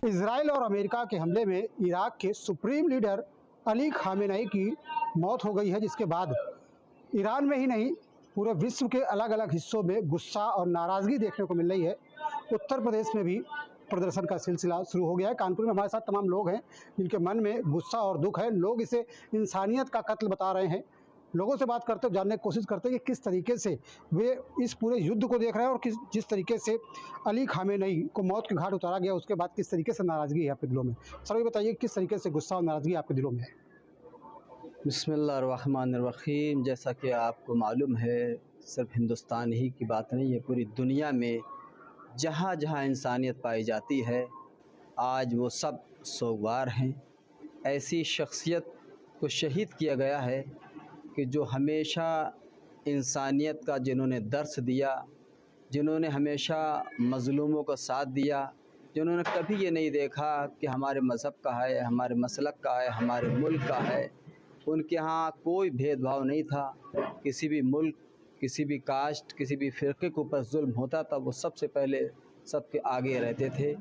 Israel और America के हमले में इराक के सुप्रीम लीडर अली खामेनेई की मौत हो गई है, जिसके बाद ईरान में ही नहीं पूरे विश्व के अलग अलग हिस्सों में गुस्सा और नाराज़गी देखने को मिल रही है। उत्तर प्रदेश में भी प्रदर्शन का सिलसिला शुरू हो गया है। कानपुर में हमारे साथ तमाम लोग हैं जिनके मन में गुस्सा और दुख है। लोग इसे इंसानियत का कत्ल बता रहे हैं। लोगों से बात करते हो, जानने की कोशिश करते हैं कि किस तरीके से वे इस पूरे युद्ध को देख रहे हैं और जिस तरीके से अली खामेनेई को मौत के घाट उतारा गया, उसके बाद किस तरीके से नाराज़गी है आपके दिलों में। सर, ये बताइए किस तरीके से गुस्सा और नाराज़गी आपके दिलों में है। बिस्मिल्लाहिर्रहमानिर्रहीम। जैसा कि आपको मालूम है, सिर्फ हिंदुस्तान ही की बात नहीं है, पूरी दुनिया में जहाँ जहाँ इंसानियत पाई जाती है आज वो सब सोगवार हैं। ऐसी शख्सियत को शहीद किया गया है कि जो हमेशा इंसानियत का जिन्होंने दर्स दिया, जिन्होंने हमेशा मज़लूमों का साथ दिया, जिन्होंने कभी ये नहीं देखा कि हमारे मज़हब का है, हमारे मसलक का है, हमारे मुल्क का है। उनके यहाँ कोई भेदभाव नहीं था। किसी भी मुल्क, किसी भी कास्ट, किसी भी फ़िरक़े के ऊपर जुल्म होता था वो सबसे पहले सबके आगे रहते थे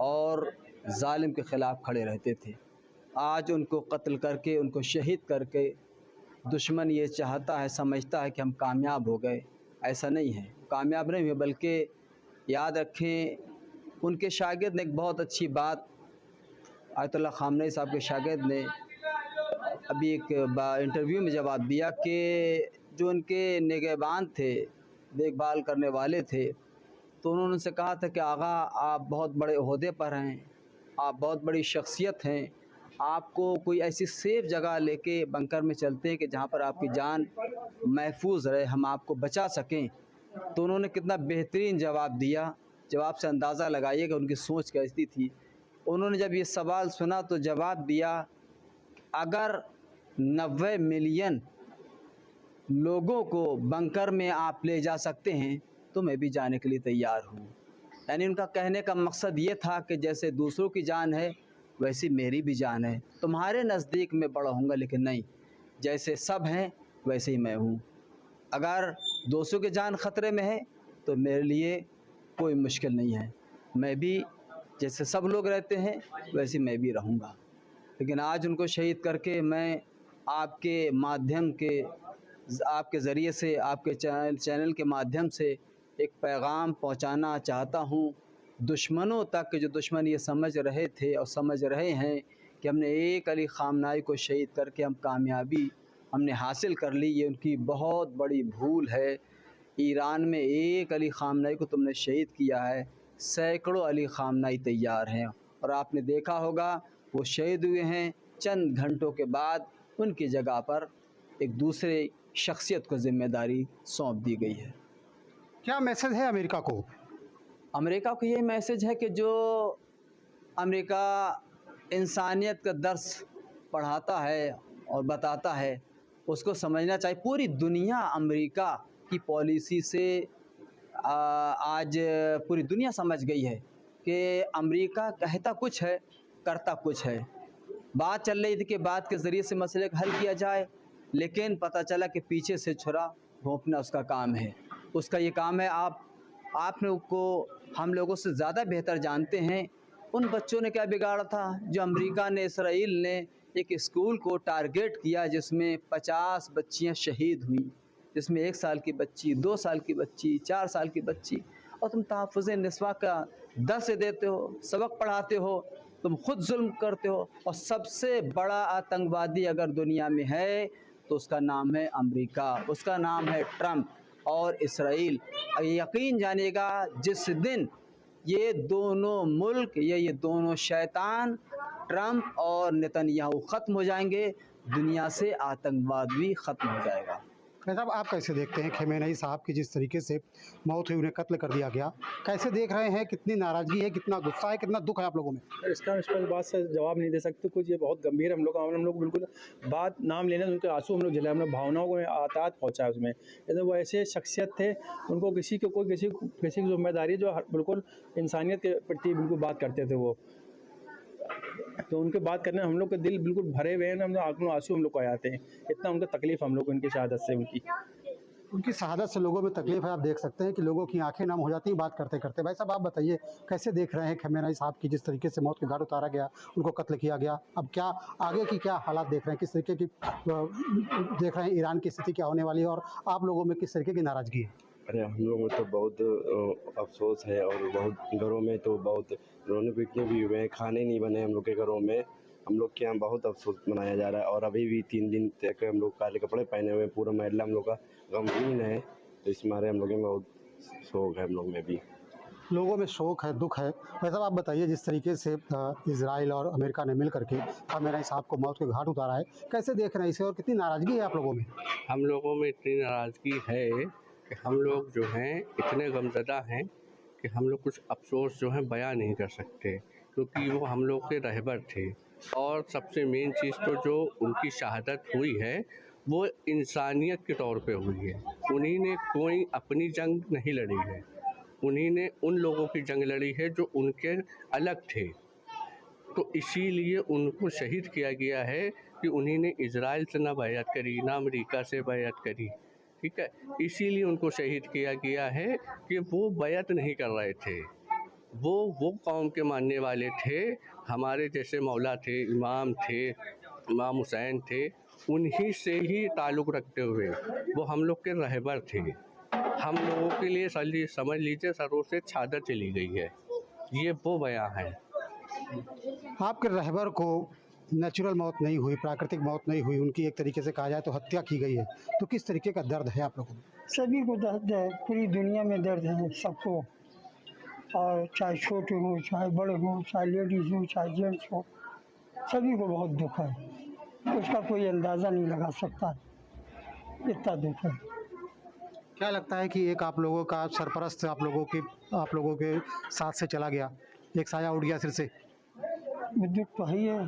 और ज़ालिम के ख़िलाफ़ खड़े रहते थे। आज उनको कत्ल करके, उनको शहीद करके दुश्मन ये चाहता है, समझता है कि हम कामयाब हो गए। ऐसा नहीं है, कामयाब नहीं हुए, बल्कि याद रखें उनके शागिर्द ने एक बहुत अच्छी बात आयतुल्लाह ख़ामेनी साहब के शागिर्द ने अभी एक इंटरव्यू में जवाब दिया कि जो उनके निगहबान थे, देखभाल करने वाले थे, तो उन्होंने उनसे कहा था कि आगा आप बहुत बड़े ओहदे पर हैं, आप बहुत बड़ी शख्सियत हैं, आपको कोई ऐसी सेफ़ जगह लेके बंकर में चलते हैं कि जहाँ पर आपकी जान महफूज रहे, हम आपको बचा सकें। तो उन्होंने कितना बेहतरीन जवाब दिया। जवाब से अंदाज़ा लगाइए कि उनकी सोच कैसी थी। उन्होंने जब ये सवाल सुना तो जवाब दिया, अगर 90 मिलियन लोगों को बंकर में आप ले जा सकते हैं तो मैं भी जाने के लिए तैयार हूँ। यानी उनका कहने का मकसद ये था कि जैसे दूसरों की जान है वैसी मेरी भी जान है। तुम्हारे नज़दीक में बड़ा होऊंगा, लेकिन नहीं, जैसे सब हैं वैसे ही मैं हूँ। अगर दूसरों की जान ख़तरे में है तो मेरे लिए कोई मुश्किल नहीं है। मैं भी जैसे सब लोग रहते हैं वैसे मैं भी रहूँगा। लेकिन आज उनको शहीद करके मैं आपके माध्यम के, आपके ज़रिए से, आपके चैनल के माध्यम से एक पैगाम पहुंचाना चाहता हूं दुश्मनों तक, जो दुश्मन ये समझ रहे थे और समझ रहे हैं कि हमने एक अली खामनेई को शहीद करके हम कामयाबी हमने हासिल कर ली। ये उनकी बहुत बड़ी भूल है। ईरान में एक अली खामनेई को तुमने शहीद किया है, सैकड़ों अली खामनेई तैयार हैं। और आपने देखा होगा वो शहीद हुए हैं, चंद घंटों के बाद उनकी जगह पर एक दूसरे शख्सियत को ज़िम्मेदारी सौंप दी गई है। क्या मैसेज है अमेरिका को? अमेरिका को ये मैसेज है कि जो अमेरिका इंसानियत का दर्स पढ़ाता है और बताता है उसको समझना चाहिए। पूरी दुनिया अमेरिका की पॉलिसी से आज पूरी दुनिया समझ गई है कि अमेरिका कहता कुछ है, करता कुछ है। बात चल रही थी कि बात के ज़रिए से मसले का हल किया जाए, लेकिन पता चला कि पीछे से छुरा घोंपना उसका काम है। उसका ये काम है। आप लोग को हम लोगों से ज़्यादा बेहतर जानते हैं उन बच्चों ने क्या बिगाड़ा था जो अमेरिका ने, इसराइल ने एक स्कूल को टारगेट किया जिसमें 50 बच्चियां शहीद हुई, जिसमें 1 साल की बच्ची, 2 साल की बच्ची, 4 साल की बच्ची। और तुम तहफ़्फ़ुज़ निस्वा का दर्स देते हो, सबक पढ़ाते हो, तुम खुद जुल्म करते हो। और सबसे बड़ा आतंकवादी अगर दुनिया में है तो उसका नाम है अमेरिका, उसका नाम है ट्रंप और इसराइल। यकीन जानिएगा जिस दिन ये दोनों मुल्क, ये दोनों शैतान ट्रंप और नेतन्याहू ख़त्म हो जाएंगे, दुनिया से आतंकवाद भी ख़त्म हो जाएगा। भाई साहब, आप कैसे देखते हैं खमेनेई साहब की जिस तरीके से मौत हुई, उन्हें कत्ल कर दिया गया, कैसे देख रहे हैं? कितनी नाराज़गी है, कितना गुस्सा है, कितना दुःख है आप लोगों में? इसका इस पर बात से जवाब नहीं दे सकते कुछ। ये बहुत गंभीर हम लोग बिल्कुल बात नाम लेने से उनके आंसू हम लोग झेले, हम लोग भावनाओं को आघात पहुंचा है उसमें। यदि वो ऐसे शख्सियत थे, उनको किसी की जिम्मेदारी जो बिल्कुल इंसानियत के प्रति बिल्कुल बात करते थे वो, तो उनके बात करने हम लोग के दिल बिल्कुल भरे हुए हैं, हम लोग आंसू हम लोग को आ जाते हैं। इतना उनका तकलीफ हम लोग को उनकी शहादत से उनकी शहादत से लोगों में तकलीफ है, आप देख सकते हैं कि लोगों की आंखें नम हो जाती हैं बात करते-करते। भाई साहब, आप बताइए कैसे देख रहे हैं खमेनेई साहब की जिस तरीके से मौत के घाट उतारा गया, उनको कत्ल किया गया, अब क्या आगे की क्या हालात देख रहे हैं? किस तरीके की देख रहे हैं ईरान की स्थिति क्या होने वाली है और आप लोगों में किस तरीके की नाराज़गी है? अरे हम लोग में तो बहुत अफसोस है और बहुत घरों में तो बहुत रोने पीटने भी हुए हैं, खाने नहीं बने हम लोग के घरों में। हम लोग के यहाँ बहुत अफसोस मनाया जा रहा है और अभी भी 3 दिन तक हम लोग काले कपड़े पहने हुए हैं, पूरा महल्ला हम लोग का गमगीन है। तो इस मारे हम लोग में बहुत शोक है हम लोग में भी। लोगों में शोक है, दुःख है। भाई साहब, आप बताइए जिस तरीके से इज़राइल और अमेरिका ने मिल करके खमेनेई साहब को मौत के घाट उतारा है, कैसे देख रहे हैं इसे और कितनी नाराज़गी है आप लोगों में? हम लोगों में इतनी नाराज़गी है कि हम लोग जो हैं इतने गमज़दा हैं कि हम लोग कुछ अफ़सोस जो है बयां नहीं कर सकते, क्योंकि वो हम लोग के रहबर थे। और सबसे मेन चीज़ तो जो उनकी शहादत हुई है वो इंसानियत के तौर पे हुई है। उन्हीं ने कोई अपनी जंग नहीं लड़ी है, उन्हीं ने उन लोगों की जंग लड़ी है जो उनके अलग थे। तो इसीलिए उनको शहीद किया गया है कि उन्हीं ने इज़राइल से ना बैअत करी, ना अमेरिका से बैअत करी, ठीक है। इसीलिए उनको शहीद किया गया है कि वो बैअत नहीं कर रहे थे, वो कौम के मानने वाले थे। हमारे जैसे मौला थे, इमाम थे, इमाम हुसैन थे, उन्हीं से ही ताल्लुक़ रखते हुए वो हम लोग के रहबर थे। हम लोगों के लिए समझ लीजिए सरों से चादर चली गई है, ये वो बयां है। आपके रहबर को नेचुरल मौत नहीं हुई, प्राकृतिक मौत नहीं हुई, उनकी एक तरीके से कहा जाए तो हत्या की गई है। तो किस तरीके का दर्द है आप लोगों में? सभी को दर्द है, पूरी दुनिया में दर्द है सबको। और चाहे छोटे हों, चाहे बड़े हों, चाहे लेडीज़ हो, चाहे जेंट्स हो, सभी को बहुत दुख है। उसका कोई अंदाज़ा नहीं लगा सकता, इतना दुख है। क्या लगता है कि एक आप लोगों का सरपरस्त आप लोगों के साथ से चला गया, एक साया उड़ गया सिर से? वो दुख तो है ही है,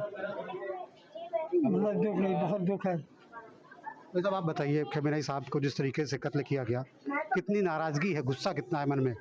मतलब दुख नहीं, बहुत दुख है। भाई साहब, आप बताइए खमेनेई साहब को जिस तरीके से कत्ल किया गया, कितनी नाराज़गी है, गुस्सा कितना है मन में?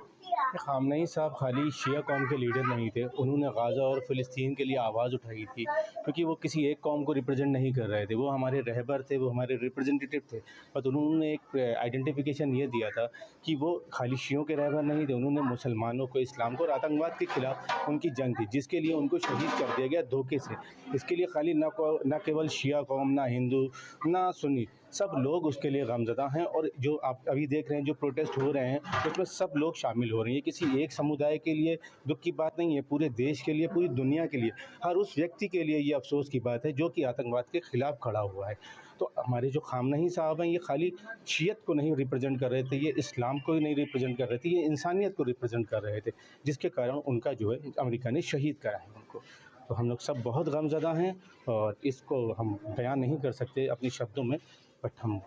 खामनेई साहब खाली शिया कौम के लीडर नहीं थे, उन्होंने गाज़ा और फ़िलिस्तीन के लिए आवाज़ उठाई थी, क्योंकि वो किसी एक कौम को रिप्रेजेंट नहीं कर रहे थे। वो हमारे रहबर थे, वो हमारे रिप्रेजेंटेटिव थे। बट उन्होंने एक आइडेंटिफिकेशन ये दिया था कि वो खाली शियों के रहबर नहीं थे, उन्होंने मुसलमानों को, इस्लाम को और आतंकवाद के ख़िलाफ़ उनकी जंग थी, जिसके लिए उनको शहीद कर दिया गया धोखे से। इसके लिए खाली न केवल शिया कौम, ना हिंदू, ना सुन्नी, सब लोग उसके लिए गमज़दा हैं। और जो आप अभी देख रहे हैं, जो प्रोटेस्ट हो रहे हैं, उसमें सब लोग शामिल हो रहे हैं। ये किसी एक समुदाय के लिए दुख की बात नहीं है, पूरे देश के लिए, पूरी दुनिया के लिए, हर उस व्यक्ति के लिए ये अफसोस की बात है जो कि आतंकवाद के ख़िलाफ़ खड़ा हुआ है। तो हमारे जो खामनेई साहब हैं, ये खाली शियत को नहीं रिप्रेजेंट कर रहे थे, ये इस्लाम को ही नहीं रिप्रेजेंट कर रहे थे, ये इंसानियत को रिप्रेजेंट कर रहे थे, जिसके कारण उनका जो है अमेरिका ने शहीद करा है उनको। तो हम लोग सब बहुत गमज़दा हैं और इसको हम बयान नहीं कर सकते अपने शब्दों में, बट हम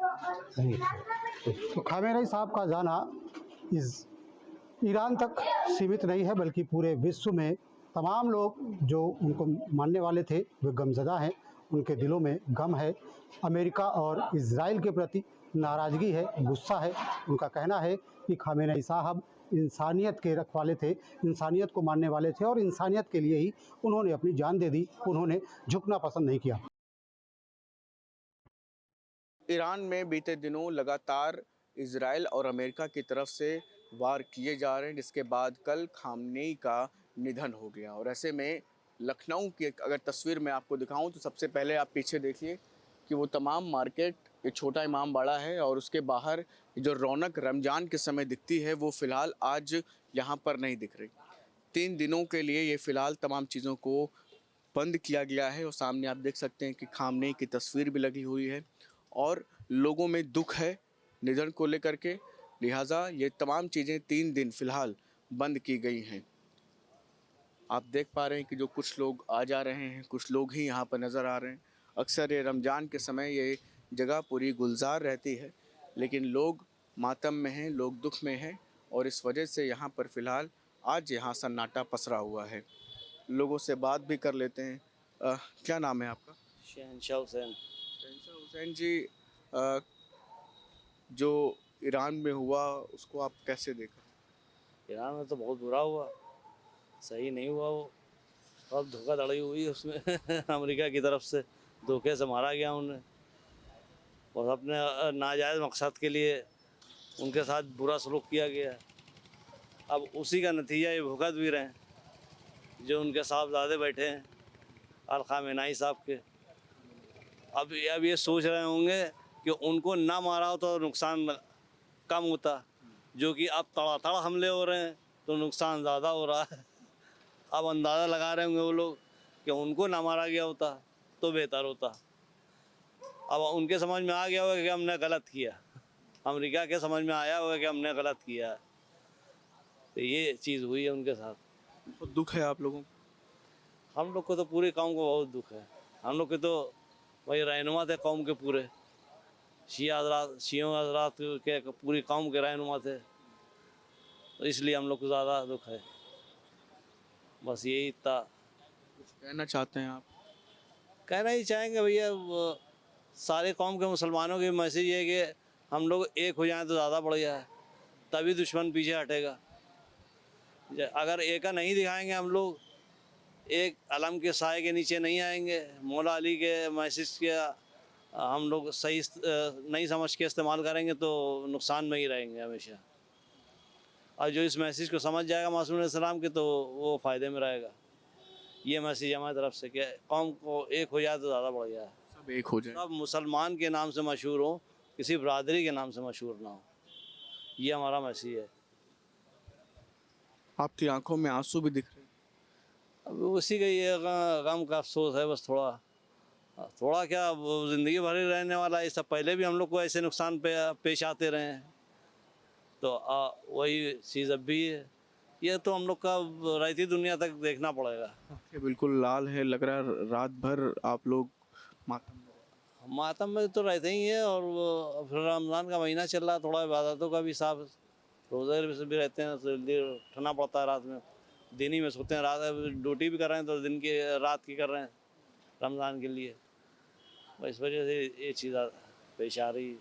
नहीं। तो खमेनेई साहब का जाना इस ईरान तक सीमित नहीं है, बल्कि पूरे विश्व में तमाम लोग जो उनको मानने वाले थे वे गमज़दा हैं, उनके दिलों में गम है। अमेरिका और इज़राइल के प्रति नाराज़गी है, गुस्सा है। उनका कहना है कि खमेनेई साहब इंसानियत के रखवाले थे, इंसानियत को मानने वाले थे और इंसानियत के लिए ही उन्होंने अपनी जान दे दी, उन्होंने झुकना पसंद नहीं किया। ईरान में बीते दिनों लगातार इजराइल और अमेरिका की तरफ से वार किए जा रहे हैं, जिसके बाद कल खामनेई का निधन हो गया। और ऐसे में लखनऊ की अगर तस्वीर मैं आपको दिखाऊं तो सबसे पहले आप पीछे देखिए कि वो तमाम मार्केट, एक छोटा इमाम बाड़ा है और उसके बाहर जो रौनक रमज़ान के समय दिखती है वो फ़िलहाल आज यहाँ पर नहीं दिख रही। 3 दिनों के लिए ये फ़िलहाल तमाम चीज़ों को बंद किया गया है और सामने आप देख सकते हैं कि खामनेई की तस्वीर भी लगी हुई है और लोगों में दुख है निधन को लेकर के, लिहाजा ये तमाम चीज़ें 3 दिन फ़िलहाल बंद की गई हैं। आप देख पा रहे हैं कि जो कुछ लोग आ जा रहे हैं, कुछ लोग ही यहाँ पर नज़र आ रहे हैं। अक्सर ये रमज़ान के समय ये जगह पूरी गुलजार रहती है, लेकिन लोग मातम में हैं, लोग दुख में हैं और इस वजह से यहाँ पर फ़िलहाल आज यहाँ सन्नाटा पसरा हुआ है। लोगों से बात भी कर लेते हैं। क्या नाम है आपका? शहनशाह हुसैन। शहंशाह हुसैन जी, जो ईरान में हुआ उसको आप कैसे देखा? ईरान में तो बहुत बुरा हुआ, सही नहीं हुआ वो। अब धोखाधड़ी हुई उसमें अमेरिका की तरफ से धोखे से मारा गया उन्हें और अपने नाजायज़ मकसद के लिए उनके साथ बुरा सलूक किया गया। अब उसी का नतीजा ये भुगत भी रहे हैं जो उनके साहबजादे बैठे हैं अल खामेनी साहब के। अब ये सोच रहे होंगे कि उनको ना मारा हो तो नुकसान कम होता, जो कि अब तड़ातड़ हमले हो रहे हैं तो नुकसान ज़्यादा हो रहा है। अब अंदाज़ा लगा रहे होंगे वो लोग कि उनको ना मारा गया होता तो बेहतर होता। अब उनके समझ में आ गया होगा कि हमने गलत किया, अमेरिका के समझ में आया होगा कि हमने गलत किया, तो ये चीज़ हुई है उनके साथ। तो दुख है आप लोगों को? हम लोग को तो पूरी कौम को बहुत दुख है। हम लोग के तो वही रहनुमा थे कौम के पूरे, शियों हज़रात के पूरी कौम के रहनुमा थे, तो इसलिए हम लोग को ज़्यादा दुख है। बस यही था। कुछ कहना चाहते हैं आप? कहना ही चाहेंगे भैया, सारे कौम के मुसलमानों की मैसेज है कि हम लोग एक हो जाएं तो ज़्यादा बढ़िया है, तभी दुश्मन पीछे हटेगा। अगर एका नहीं दिखाएंगे हम लोग, एक अलम के साए के नीचे नहीं आएंगे, मौला अली के मैसेज के हम लोग सही नहीं समझ के इस्तेमाल करेंगे तो नुकसान में ही रहेंगे हमेशा। और जो इस मैसेज को समझ जाएगा मासूम अलैहिस्सलाम के, तो वो फ़ायदे में रहेगा। ये मैसेज हमारी तरफ से कि कौम को एक हो जाए तो ज़्यादा बढ़िया है। सब एक हो जाए। सब मुसलमान के नाम से मशहूर हो, किसी बरादरी के नाम से मशहूर ना हो, ये हमारा मैसेज है। आपकी आंखों में आंसू भी दिख रहे हैं। अब उसी का ये गम का अफसोस है बस। थोड़ा क्या, वो ज़िंदगी भर ही रहने वाला है। इससे पहले भी हम लोग को ऐसे नुकसान पेश आते रहे हैं, तो वही चीज़ अब भी है। ये तो हम लोग का रहती दुनिया तक देखना पड़ेगा। ये बिल्कुल लाल है, लग रहा है रात भर आप लोग मातम में रहे। मातम में तो रहते ही है, और वो फिर रमज़ान का महीना चल रहा है, थोड़ा इबादतों का भी साफ रोज़े से भी रहते हैं, तो जल्दी उठना पड़ता है। रात में दिन ही में सोते हैं, रात ड्यूटी भी कर रहे हैं तो दिन की रात की कर रहे हैं रमज़ान के लिए। इस वजह से ये चीज़ पेश आ रही है।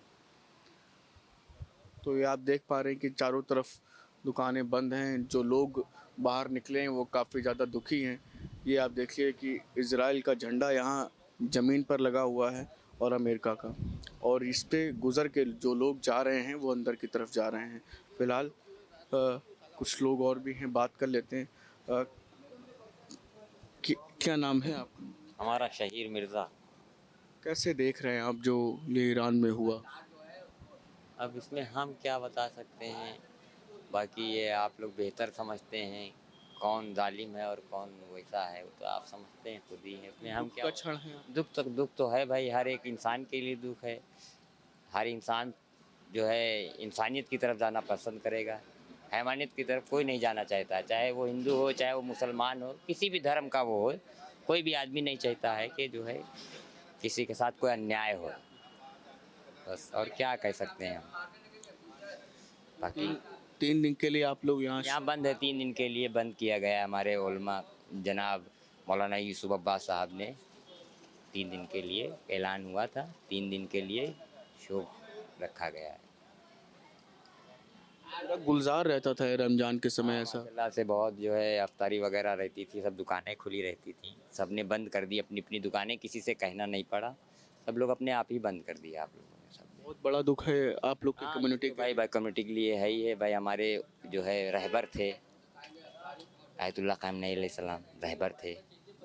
तो ये आप देख पा रहे हैं कि चारों तरफ दुकानें बंद हैं, जो लोग बाहर निकले हैं वो काफ़ी ज़्यादा दुखी हैं। ये आप देखिए कि इजराइल का झंडा यहाँ ज़मीन पर लगा हुआ है और अमेरिका का, और इस पे गुज़र के जो लोग जा रहे हैं वो अंदर की तरफ जा रहे हैं। फ़िलहाल कुछ लोग और भी हैं, बात कर लेते हैं। क्या नाम है आपका? हमारा शहीर मिर्ज़ा। कैसे देख रहे हैं आप जो ये ईरान में हुआ? अब इसमें हम क्या बता सकते हैं, बाकी ये आप लोग बेहतर समझते हैं कौन जालिम है और कौन वैसा है, वो तो आप समझते हैं खुद ही है। उसमें हम क्या, क्षण है। दुख तो है भाई, हर एक इंसान के लिए दुख है। हर इंसान जो है इंसानियत की तरफ जाना पसंद करेगा, हैवानियत की तरफ कोई नहीं जाना चाहता। चाहे वो हिंदू हो, चाहे वो मुसलमान हो, किसी भी धर्म का वो हो, कोई भी आदमी नहीं चाहता है कि जो है किसी के साथ कोई अन्याय हो। बस और क्या कह सकते हैं हम। बाकी 3 दिन के लिए आप लोग यहाँ बंद है, 3 दिन के लिए बंद किया गया है। हमारे उलमा जनाब मौलाना यूसुफ अब्बास साहब ने 3 दिन के लिए ऐलान हुआ था, 3 दिन के लिए शोक रखा गया है। गुलजार रहता था रमजान के समय ऐसा? अल्लाह से बहुत जो है अफ्तारी वगैरह रहती थी, सब दुकानें खुली रहती थी। सब ने बंद कर दी अपनी अपनी दुकानें, किसी से कहना नहीं पड़ा, सब लोग अपने आप ही बंद कर दिया। आप लोगों ने सब बहुत बड़ा दुख है आप लोग की कम्युनिटी तो भाई कम्युनिटी के लिए है ही है भाई। हमारे जो है रहबर थे आयतुल्लाह खामेनी अलैहिस्सलाम, रहबर थे।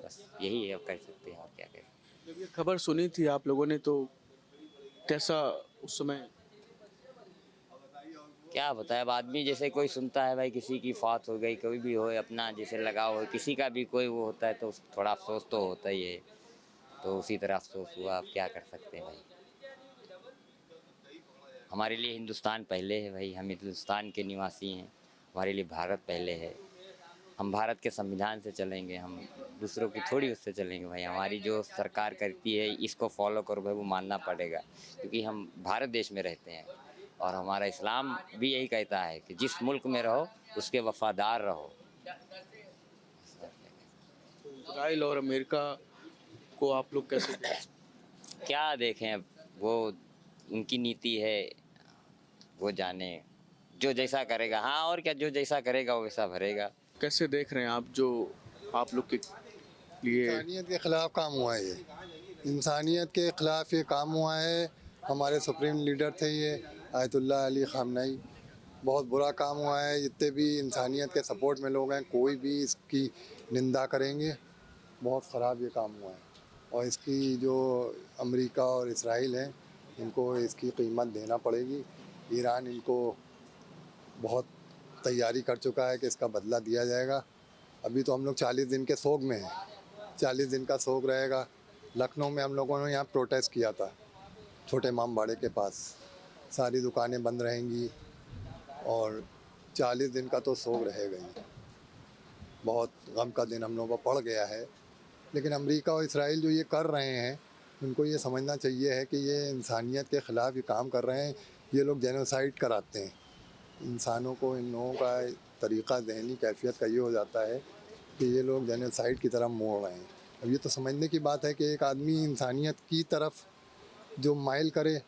बस यही है, अब कर सकते हैं और क्या करें। जब ये खबर सुनी थी आप लोगों ने तो कैसा उस समय? क्या बताए, अब आदमी जैसे कोई सुनता है भाई, किसी की फौत हो गई, कोई भी हो, अपना जैसे लगाव हो, किसी का भी कोई वो होता है तो थोड़ा अफसोस तो होता ही है। तो उसी तरह अफसोस हुआ, अब क्या कर सकते हैं भाई। हमारे लिए हिंदुस्तान पहले है भाई, हम हिंदुस्तान के निवासी हैं, हमारे लिए भारत पहले है। हम भारत के संविधान से चलेंगे, हम दूसरों की थोड़ी उससे चलेंगे भाई। हमारी जो सरकार करती है इसको फॉलो करो भाई, वो मानना पड़ेगा, क्योंकि हम भारत देश में रहते हैं। और हमारा इस्लाम भी यही कहता है कि जिस मुल्क में रहो उसके वफादार रहो। इजराइल और अमेरिका को आप लोग कैसे देखते हैं? क्या देखें, अब वो उनकी नीति है, वो जाने जो जैसा करेगा। हाँ, और क्या, जो जैसा करेगा वो वैसा भरेगा। कैसे देख रहे हैं आप जो आप लोग के लिए इंसानियत के ख़िलाफ़ काम हुआ है, ये इंसानियत के ख़िलाफ़ ये काम हुआ है। हमारे सुप्रीम लीडर थे ये आयतुल्लाह अली ख़ामनेई, बहुत बुरा काम हुआ है। जितने भी इंसानियत के सपोर्ट में लोग हैं, कोई भी इसकी निंदा करेंगे। बहुत ख़राब ये काम हुआ है और इसकी जो अमेरिका और इसराइल हैं, इनको इसकी कीमत देना पड़ेगी। ईरान इनको बहुत तैयारी कर चुका है कि इसका बदला दिया जाएगा। अभी तो हम लोग 40 दिन के सोग में हैं, 40 दिन का सोग रहेगा। लखनऊ में हम लोगों ने यहाँ प्रोटेस्ट किया था, छोटे इमामबाड़े के पास, सारी दुकानें बंद रहेंगी और 40 दिन का तो सोग रहेगा ही। बहुत गम का दिन हम लोगों को पड़ गया है। लेकिन अमेरिका और इसराइल जो ये कर रहे हैं, उनको ये समझना चाहिए है कि ये इंसानियत के ख़िलाफ़ ये काम कर रहे हैं। ये लोग जेनोसाइड कराते हैं इंसानों को। इन लोगों का तरीक़ा, ज़हनी कैफियत का ये हो जाता है कि ये लोग जेनोसाइड की तरफ मोड़ रहे हैं। अब ये तो समझने की बात है कि एक आदमी इंसानियत की तरफ जो माइल करे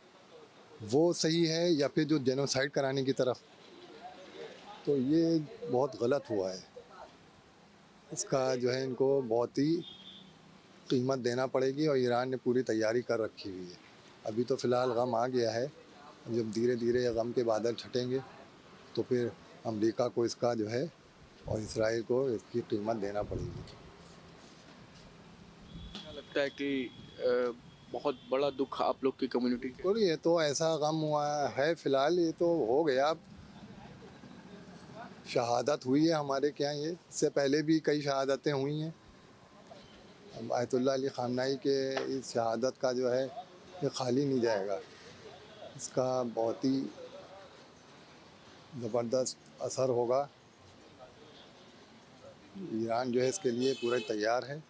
वो सही है या फिर जो जेनोसाइड कराने की तरफ, तो ये बहुत गलत हुआ है। इसका जो है इनको बहुत ही कीमत देना पड़ेगी और ईरान ने पूरी तैयारी कर रखी हुई है। अभी तो फ़िलहाल गम आ गया है, जब धीरे धीरे ये गम के बादल छटेंगे तो फिर अमेरिका को इसका जो है और इसराइल को इसकी कीमत देना पड़ेगी। क्या लगता है कि बहुत बड़ा दुख आप लोग की कम्युनिटी के? और ये तो ऐसा गम हुआ है, फ़िलहाल ये तो हो गया। अब शहादत हुई है हमारे क्या, ये इससे पहले भी कई शहादतें हुई हैं। अब आयतुल्लाह अली ख़ामनेई के इस शहादत का जो है ये खाली नहीं जाएगा। इसका बहुत ही ज़बरदस्त असर होगा। ईरान जो है इसके लिए पूरे तैयार है।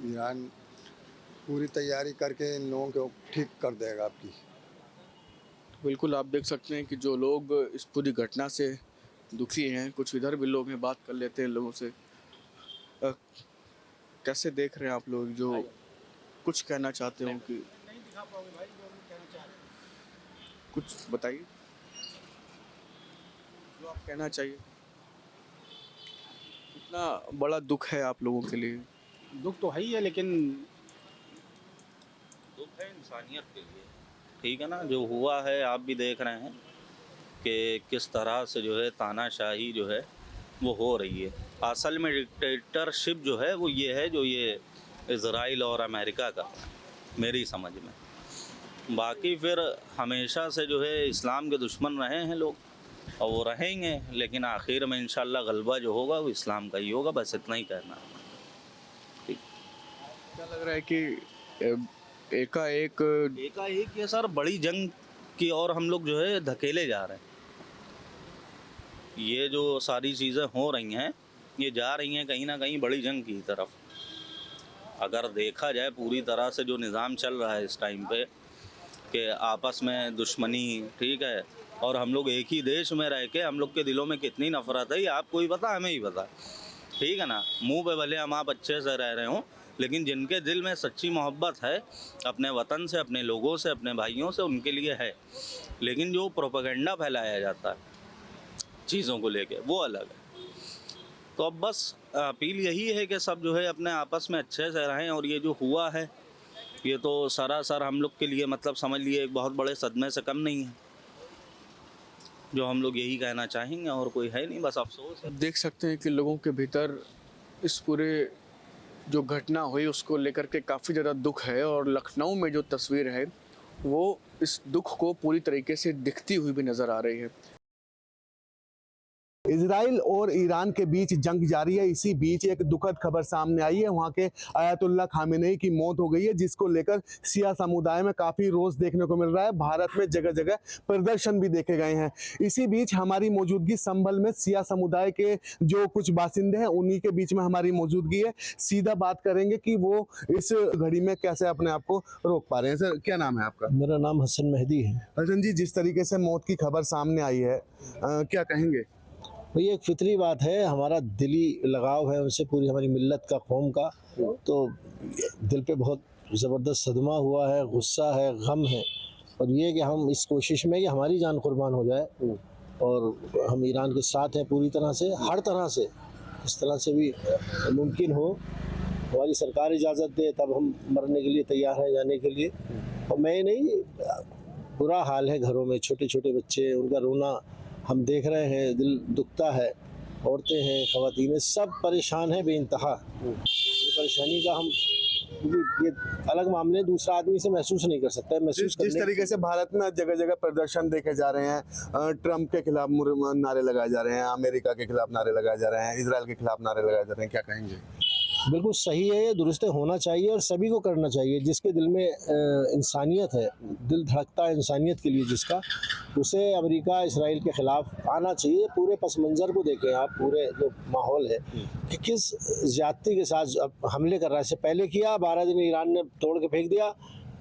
ईरान पूरी तैयारी करके इन लोगों को ठीक कर देगा आपकी। बिल्कुल, आप देख सकते हैं कि जो लोग इस पूरी घटना से दुखी हैं, कुछ इधर भी लोग हैं, बात कर लेते हैं लोगों से। कैसे देख रहे हैं आप लोग, जो कुछ कहना चाहते हो कि कुछ बताइए जो आप कहना चाहिए। इतना बड़ा दुख है आप लोगों के लिए? दुख तो है ही है, लेकिन दुख है इंसानियत के लिए, ठीक है ना। जो हुआ है आप भी देख रहे हैं कि किस तरह से जो है तानाशाही जो है वो हो रही है। असल में डिक्टेटरशिप जो है वो ये है जो ये इज़राइल और अमेरिका का, मेरी समझ में। बाकी फिर हमेशा से जो है इस्लाम के दुश्मन रहे हैं लोग और वो रहेंगे, लेकिन आखिर में इंशाल्लाह गलबा जो होगा वो इस्लाम का ही होगा। बस इतना ही कहना। ठीक, क्या लग रहा है कि एकाएक ये सर बड़ी जंग की ओर हम लोग जो है धकेले जा रहे हैं। ये जो सारी चीज़ें हो रही हैं ये जा रही हैं कहीं ना कहीं बड़ी जंग की तरफ। अगर देखा जाए पूरी तरह से जो निज़ाम चल रहा है इस टाइम पे कि आपस में दुश्मनी, ठीक है, और हम लोग एक ही देश में रह के हम लोग के दिलों में कितनी नफ़रत है ये आपको ही पता, हमें ही पता, ठीक है ना। मुंह पे भले हम आप अच्छे से रह रहे हों, लेकिन जिनके दिल में सच्ची मोहब्बत है अपने वतन से, अपने लोगों से, अपने भाइयों से, उनके लिए है। लेकिन जो प्रोपेगेंडा फैलाया जाता है चीज़ों को लेके वो अलग है। तो अब बस अपील यही है कि सब जो है अपने आपस में अच्छे से रहें। और ये जो हुआ है ये तो सरासर हम लोग के लिए मतलब समझ लिए एक बहुत बड़े सदमे से कम नहीं है, जो हम लोग यही कहना चाहेंगे और कोई है नहीं, बस अफसोस है। देख सकते हैं कि लोगों के भीतर इस पूरे जो घटना हुई उसको लेकर के काफ़ी ज़्यादा दुख है। और लखनऊ में जो तस्वीर है वो इस दुख को पूरी तरीके से दिखती हुई भी नज़र आ रही है। इजराइल और ईरान के बीच जंग जारी है। इसी बीच एक दुखद खबर सामने आई है। वहां के आयतुल्ला खामेनेई की मौत हो गई है, जिसको लेकर शिया समुदाय में काफी रोष देखने को मिल रहा है। भारत में जगह जगह प्रदर्शन भी देखे गए हैं। इसी बीच हमारी मौजूदगी संभल में शिया समुदाय के जो कुछ बासिंदे हैं उन्हीं के बीच में हमारी मौजूदगी है। सीधा बात करेंगे कि वो इस घड़ी में कैसे अपने आप को रोक पा रहे हैं। सर, क्या नाम है आपका? मेरा नाम हसन मेहदी है। हसन जी, जिस तरीके से मौत की खबर सामने आई है, क्या कहेंगे? भाई एक फितरी बात है, हमारा दिली लगाव है उनसे, पूरी हमारी मिल्लत का, कौम का। तो दिल पे बहुत ज़बरदस्त सदमा हुआ है, गुस्सा है, गम है। और ये कि हम इस कोशिश में कि हमारी जान कुर्बान हो जाए, और हम ईरान के साथ हैं पूरी तरह से, हर तरह से, इस तरह से भी मुमकिन हो, हमारी सरकार इजाज़त दे तब हम मरने के लिए तैयार हैं, जाने के लिए। और मैं नहीं, बुरा हाल है घरों में, छोटे छोटे बच्चे, उनका रोना हम देख रहे हैं, दिल दुखता है। औरतें हैं, ख़वातीन हैं, सब परेशान हैं बेइंतहा। ये परेशानी का हम, ये अलग मामले, दूसरा आदमी से महसूस नहीं कर सकता है। महसूस जिस तरीके से भारत में जगह जगह प्रदर्शन देखे जा रहे हैं, ट्रम्प के खिलाफ नारे लगाए जा रहे हैं, अमेरिका के खिलाफ नारे लगाए जा रहे हैं, इजराइल के खिलाफ नारे लगाए जा रहे हैं, क्या कहेंगे? बिल्कुल सही है, ये दुरुस्त होना चाहिए और सभी को करना चाहिए। जिसके दिल में इंसानियत है, दिल धड़कता है इंसानियत के लिए जिसका, उसे अमेरिका इसराइल के ख़िलाफ़ आना चाहिए। पूरे पस मंज़र को देखें आप, पूरे जो माहौल है कि किस ज़्यादती के साथ अब हमले कर रहा है। इससे पहले किया, 12 दिन ईरान ने तोड़ के फेंक दिया,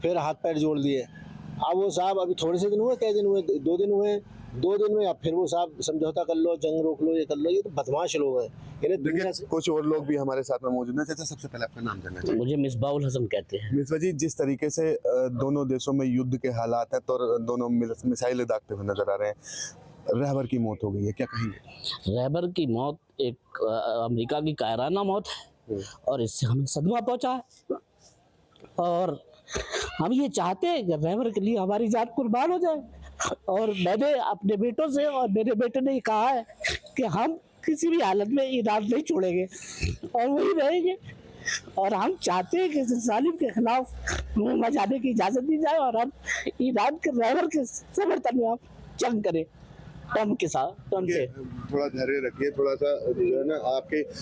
फिर हाथ पैर जोड़ दिए। अब वो साहब अभी थोड़े से दिन हुए, कई दिन हुए, 2 दिन हुए, 2 दिन में अब फिर वो साहब समझौता कर लो, जंग रोक लो, ये कर लो। ये तो बदमाश लोग हैं। इन्हें दुनिया से कुछ और लोग भी हमारे साथ में मौजूद हैं। चाचा, सबसे पहले आपका नाम जानना चाहिए। मुझे मिसबाउल हसन कहते हैं। मिसबा जी, जिस तरीके से दोनों देशों में युद्ध के हालात हैं, तो दोनों मिसाइलें दागते हुए नजर आ रहे हैं। रहबर की मौत हो गई है, क्या कहेंगे? रहबर की मौत एक अमेरिका की कायराना मौत है, और इससे हमें सदमा पहुंचा है। और हम ये चाहते हैं कि रहबर के लिए हमारी जान कुर्बान हो जाए। और मैंने अपने बेटों से, और मेरे बेटे ने कहा है कि हम किसी भी हालत में ईरान नहीं छोड़ेंगे और वही रहेंगे। और हम चाहते हैं कि जालिम के खिलाफ मुँह जाने की इजाज़त दी जाए, और हम ईरान के रहबर के समर्थन में हम जंग करें, टर्म के साथ, टर्म से। थोड़ा धैर्य रखिए, थोड़ा सा जो है ना,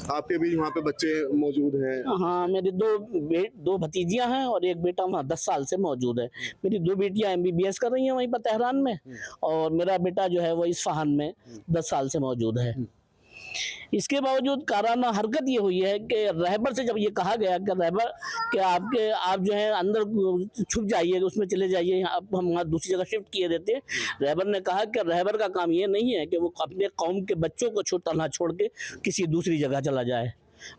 आपके भी वहाँ पे बच्चे मौजूद हैं। हाँ, मेरी दो भतीजियां हैं और एक बेटा वहाँ 10 साल से मौजूद है। मेरी 2 बेटियां MBBS कर रही हैं वहीं पर तेहरान में, और मेरा बेटा जो है वो इस्फहान में 10 साल से मौजूद है। इसके बावजूद काराना हरकत ये हुई है कि रहबर से जब ये कहा गया कि रहबर कि आप जो है अंदर छुप जाइए, उसमें चले जाइए, आप हम वहाँ दूसरी जगह शिफ्ट किए देते हैं। रहबर ने कहा कि रहबर का काम ये नहीं है कि वो अपने कौम के बच्चों को तनहा छोड़ के किसी दूसरी जगह चला जाए,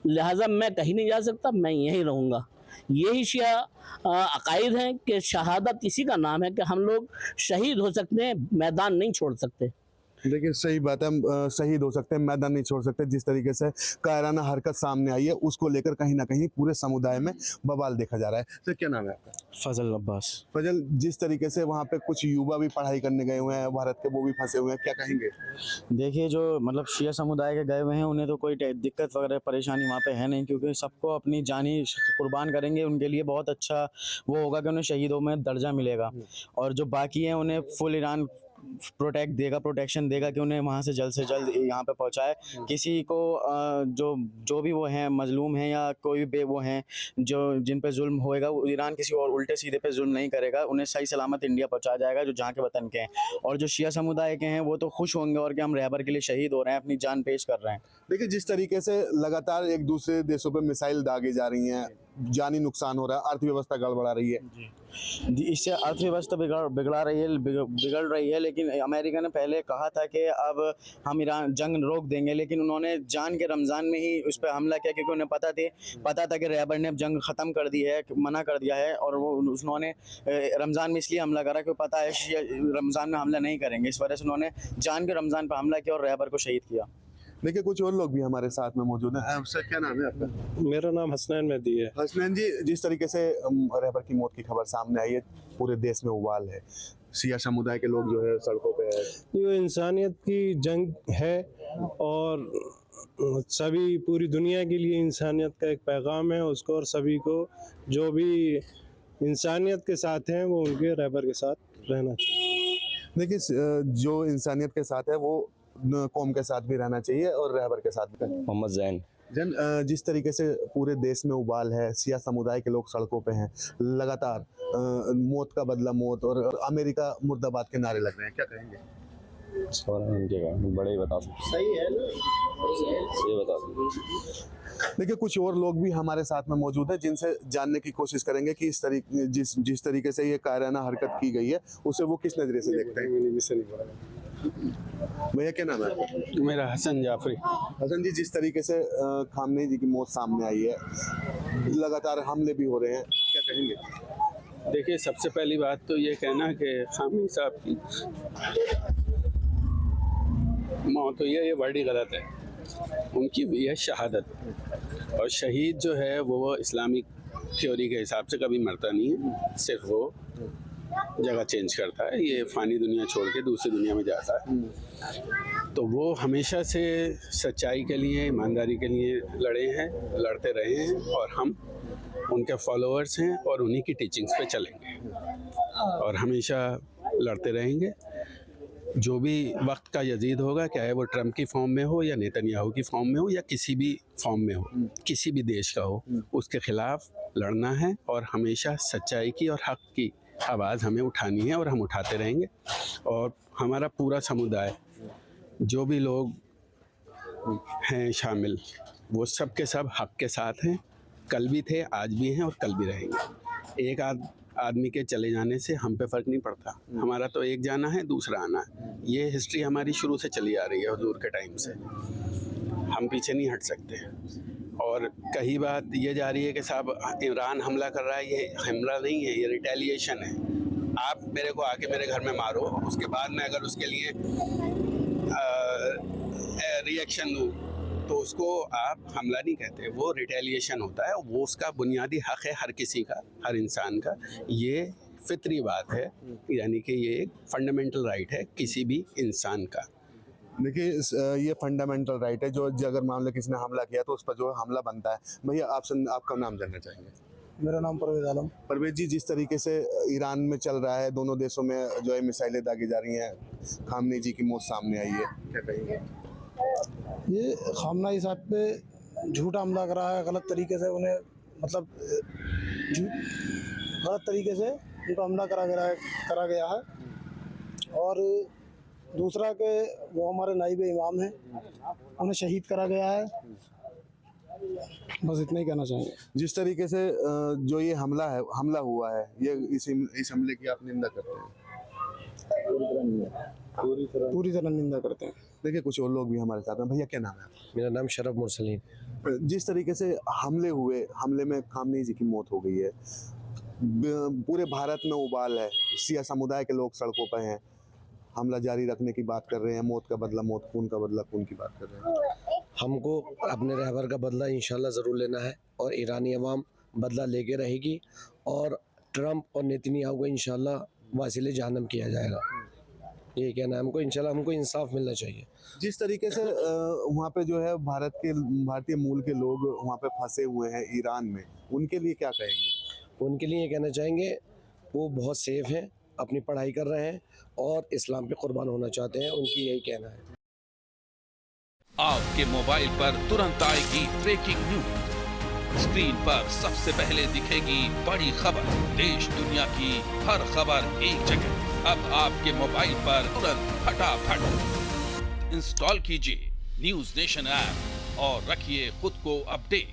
लिहाजा मैं कहीं नहीं जा सकता, मैं यहीं रहूँगा। यही शिया अकायद हैं कि शहादत इसी का नाम है कि हम लोग शहीद हो सकते हैं, मैदान नहीं छोड़ सकते। देखिए, सही बात है, हम शहीद हो सकते हैं, मैदान नहीं छोड़ सकते। जिस तरीके से कायराना हरकत सामने आई है, उसको लेकर कहीं ना कहीं पूरे समुदाय में बवाल देखा जा रहा है। तो क्या नाम है आपका? फजल अब्बास। फजल, जिस तरीके से वहाँ पे कुछ युवा भी पढ़ाई करने गए हुए हैं भारत के, वो भी फंसे हुए हैं, क्या कहेंगे? देखिए, जो मतलब शिया समुदाय के गए हुए हैं, उन्हें तो कोई दिक्कत वगैरह परेशानी वहाँ पे है नहीं, क्योंकि सबको अपनी जानी कुर्बान करेंगे। उनके लिए बहुत अच्छा वो होगा कि उन्हें शहीदों में दर्जा मिलेगा, और जो बाकी हैं उन्हें फुल ईरान प्रोटेक्शन देगा कि उन्हें वहाँ से जल्द यहाँ पे पहुँचाए। किसी को जो भी वो हैं, मजलूम हैं या कोई भी वो हैं जो जिन पे जुल्म होएगा, वो ईरान किसी और उल्टे सीधे पे जुल्म नहीं करेगा, उन्हें सही सलामत इंडिया पहुँचाया जाएगा, जो जहाँ के वतन के हैं। और जो शिया समुदाय के हैं वो तो खुश होंगे, और कि हम रहबर के लिए शहीद हो रहे हैं, अपनी जान पेश कर रहे हैं। देखिए, जिस तरीके से लगातार एक दूसरे देशों पे मिसाइल दागी जा रही हैं, जानी नुकसान हो रहा है, अर्थव्यवस्था गड़बड़ा रही है, इससे अर्थव्यवस्था बिगड़ रही है। लेकिन अमेरिका ने पहले कहा था कि अब हम ईरान जंग रोक देंगे, लेकिन उन्होंने जान के रमज़ान में ही उस पर हमला किया, क्योंकि उन्हें पता था कि रहबर ने अब जंग ख़त्म कर दी है, मना कर दिया है। और वो उन्होंने रमज़ान में इसलिए हमला करा क्योंकि पता है रमज़ान में हमला नहीं करेंगे, इस वजह से उन्होंने जान के रमज़ान पर हमला किया और रहबर को शहीद किया। देखिए, कुछ और लोग भी हमारे साथ में मौजूद हैं। सर, क्या नाम है आपका? मेरा नाम हसनैन मेहदी है। हसनैन जी, जिस तरीके से रहबर की मौत की खबर सामने आई है, पूरे देश में उबाल है, शिया समुदाय के लोग जो है सड़कों पे है। ये इंसानियत की जंग है, और सभी पूरी दुनिया के लिए इंसानियत का एक पैगाम है उसको, और सभी को जो भी इंसानियत के साथ हैं वो उनके रहबर के साथ रहना चाहिए। देखिए, जो इंसानियत के साथ है वो कौम के साथ भी रहना चाहिए और रहबर के साथ भी। मोहम्मद जैन। जिस तरीके से पूरे देश में उबाल है, शिया समुदाय के लोग सड़कों पे हैं, लगातार मौत का बदला मौत और अमेरिका मुर्दाबाद के नारे लग रहे हैं, क्या कहेंगे? बड़े ही बता सकते। सही है ना, सही बता सकते। देखिए, कुछ और लोग भी हमारे साथ में मौजूद हैं जिनसे जानने की कोशिश करेंगे कि जिस तरीके से ये कायराना हरकत की गई है उसे वो किस नजरिए से देखते हैं। भैया क्या नाम है? मेरा हसन जाफरी। हसन जी, जिस तरीके से खामनेई जी की मौत सामने आई है, लगातार हमले भी हो रहे हैं, क्या कहेंगे? देखिए, सबसे पहली बात तो ये कहना कि खामनेई साहब की मौत हुई है, ये बड़ी गलत है। उनकी भी है शहादत, और शहीद जो है वो इस्लामिक थ्योरी के हिसाब से कभी मरता नहीं है, सिर्फ वो जगह चेंज करता है, ये फ़ानी दुनिया छोड़ के दूसरी दुनिया में जाता है। तो वो हमेशा से सच्चाई के लिए, ईमानदारी के लिए लड़े हैं, लड़ते रहे हैं, और हम उनके फॉलोअर्स हैं और उन्हीं की टीचिंग्स पे चलेंगे और हमेशा लड़ते रहेंगे। जो भी वक्त का यजीद होगा, चाहे वो ट्रम्प की फॉर्म में हो या नेतन्याहू की फॉर्म में हो या किसी भी फॉर्म में हो, किसी भी देश का हो, उसके खिलाफ लड़ना है और हमेशा सच्चाई की और हक की आवाज़ हमें उठानी है और हम उठाते रहेंगे। और हमारा पूरा समुदाय, जो भी लोग हैं शामिल, वो सब के सब हक के साथ हैं, कल भी थे, आज भी हैं और कल भी रहेंगे। एक आदमी के चले जाने से हम पे फ़र्क नहीं पड़ता, हमारा तो एक जाना है, दूसरा आना है। ये हिस्ट्री हमारी शुरू से चली आ रही है, हुजूर के टाइम से, हम पीछे नहीं हट सकते। और कही बात ये जा रही है कि साहब ईरान हमला कर रहा है, ये हमला नहीं है, ये रिटेलिएशन है। आप मेरे को आके मेरे घर में मारो, उसके बाद मैं अगर उसके लिए रिएक्शन दूँ तो उसको आप हमला नहीं कहते, वो रिटेलिएशन होता है। वो उसका बुनियादी हक है हर किसी का, हर इंसान का, ये फितरी बात है, यानी कि ये एक फंडामेंटल राइट है किसी भी इंसान का। देखिए, ये फंडामेंटल राइट है, जो अगर मान लो किसी ने हमला किया तो उस पर जो हमला बनता है। भैया, आपका नाम जानना चाहेंगे? मेरा नाम परवेज आलम। परवेज जी, जिस तरीके से ईरान में चल रहा है, दोनों देशों में जो है मिसाइलें दागी जा रही हैं, खामनेई जी की मौत सामने आई है, क्या कहेंगे? ये खामनेई साहब पे झूठा हमला करा है, गलत तरीके से उन्हें, मतलब गलत तरीके से उनका हमला करा गया है। और दूसरा कि वो हमारे नाइब इमाम हैं, उन्हें शहीद करा गया है। बस इतना ही कहना चाहेंगे। जिस तरीके से जो ये हमला हुआ है, ये इस हमले की आप निंदा करते हैं? पूरी तरह निंदा करते हैं। देखिए, कुछ और लोग भी हमारे साथ हैं। भैया, क्या नाम है? मेरा नाम शरफ मुरसलीन। जिस तरीके से हमले में खामनेई जी की मौत हो गई है, पूरे भारत में उबाल है, शिया समुदाय के लोग सड़कों पर हैं, हमला जारी रखने की बात कर रहे हैं, मौत का बदला मौत, खून का बदला खून की बात कर रहे हैं। हमको अपने रहबर का बदला इंशाल्लाह ज़रूर लेना है और ईरानी अवाम बदला लेके रहेगी और ट्रम्प और नेतन्याहू को इंशाल्लाह वासिले जहन्नम किया जाएगा। ये कहना है हमको, इंशाल्लाह हमको इंसाफ मिलना चाहिए। जिस तरीके से वहाँ पे जो है भारतीय मूल के लोग वहाँ पे फंसे हुए हैं ईरान में, उनके लिए क्या कहेंगे? उनके लिए ये कहना चाहेंगे, वो बहुत सेफ हैं, अपनी पढ़ाई कर रहे हैं और इस्लाम पे कुर्बान होना चाहते हैं, उनकी यही कहना है। आपके मोबाइल पर तुरंत आएगी ब्रेकिंग न्यूज, स्क्रीन पर सबसे पहले दिखेगी बड़ी खबर, देश दुनिया की हर खबर एक जगह। अब आपके मोबाइल पर तुरंत फटाफट इंस्टॉल कीजिए न्यूज़ नेशन ऐप और रखिए खुद को अपडेट।